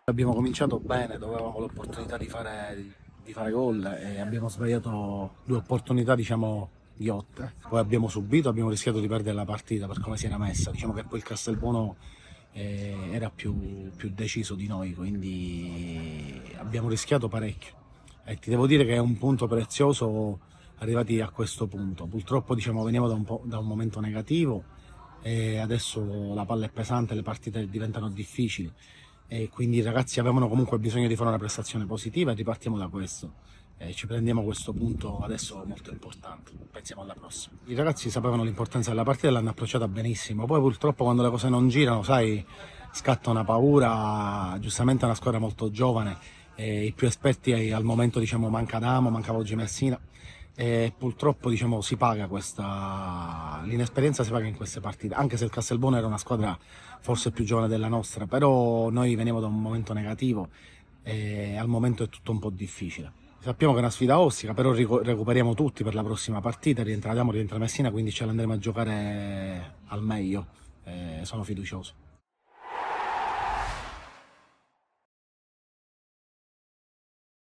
Abbiamo cominciato bene, dove avevamo l'opportunità di fare gol e abbiamo sbagliato due opportunità, diciamo, ghiotte. Poi abbiamo subito, abbiamo rischiato di perdere la partita per come si era messa. Diciamo che poi il Castelbuono era più deciso di noi, quindi abbiamo rischiato parecchio. E ti devo dire che è un punto prezioso arrivati a questo punto. Purtroppo, diciamo, veniamo da un momento negativo e adesso la palla è pesante, le partite diventano difficili e quindi i ragazzi avevano comunque bisogno di fare una prestazione positiva e ripartiamo da questo. Ci prendiamo questo punto adesso molto importante, pensiamo alla prossima. I ragazzi sapevano l'importanza della partita e l'hanno approcciata benissimo, poi purtroppo quando le cose non girano, sai, scatta una paura, giustamente è una squadra molto giovane, i più esperti al momento, diciamo, manca Adamo, mancava oggi Messina e purtroppo, diciamo, si paga l'inesperienza si paga in queste partite, anche se il Castelbuono era una squadra forse più giovane della nostra, però noi veniamo da un momento negativo e al momento è tutto un po' difficile. Sappiamo che è una sfida ostica, però recuperiamo tutti per la prossima partita, rientra Messina, quindi ce l'andremo a giocare al meglio, sono fiducioso.